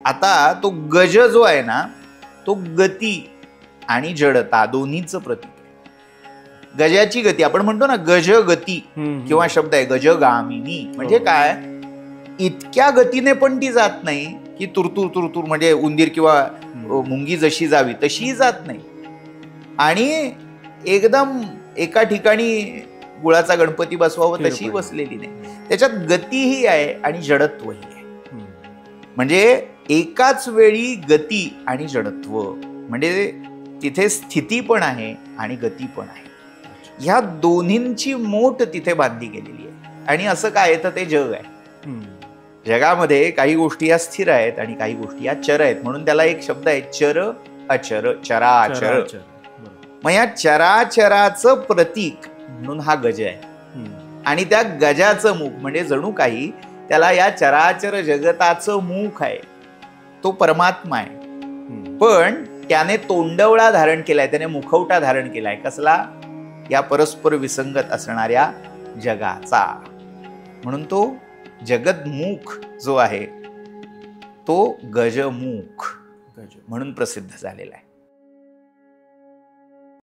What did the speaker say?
आता तो गज जो आहे ना, तो गती आणि जडता दोन्हीचं प्रतीक आहे. गजाची गती आपण म्हणतो ना, गज गती किंवा शब्द आहे गजगामिनी. म्हणजे काय, इतक्या गतीने पण ती जात नाही की तुरतुर तुरतुर, म्हणजे उंदीर किंवा मुंगी जशी जावी तशी जात नाही. आणि एकदम एका ठिकाणी गुळाचा गणपती बसवावं तशी बसलेली नाही. त्याच्यात गतीही आहे आणि जडत्वही आहे. म्हणजे एकाच वेळी गती आणि जडत्व, म्हणजे तिथे स्थिती पण आहे आणि गती पण आहे. ह्या दोन्हींची मोठ तिथे बांधली गेलेली आहे. आणि असं काय तर ते जग आहे. जगामध्ये काही गोष्टी या स्थिर आहेत आणि काही गोष्टी या चर आहेत. म्हणून त्याला एक शब्द आहे चर अचर, चराचर. मग या चराचराचं प्रतीक म्हणून हा गज आहे. आणि त्या गजाचं मुख म्हणजे जणू काही त्याला या चराचर जगताचं मुख आहे, तो परमात्मा आहे. पण त्याने तोंडवळा धारण केलाय, त्याने मुखवटा धारण केलाय. कसला? या परस्पर विसंगत असणाऱ्या जगाचा. म्हणून तो जगदमुख जो आहे तो गजमुख म्हणून प्रसिद्ध झालेला आहे.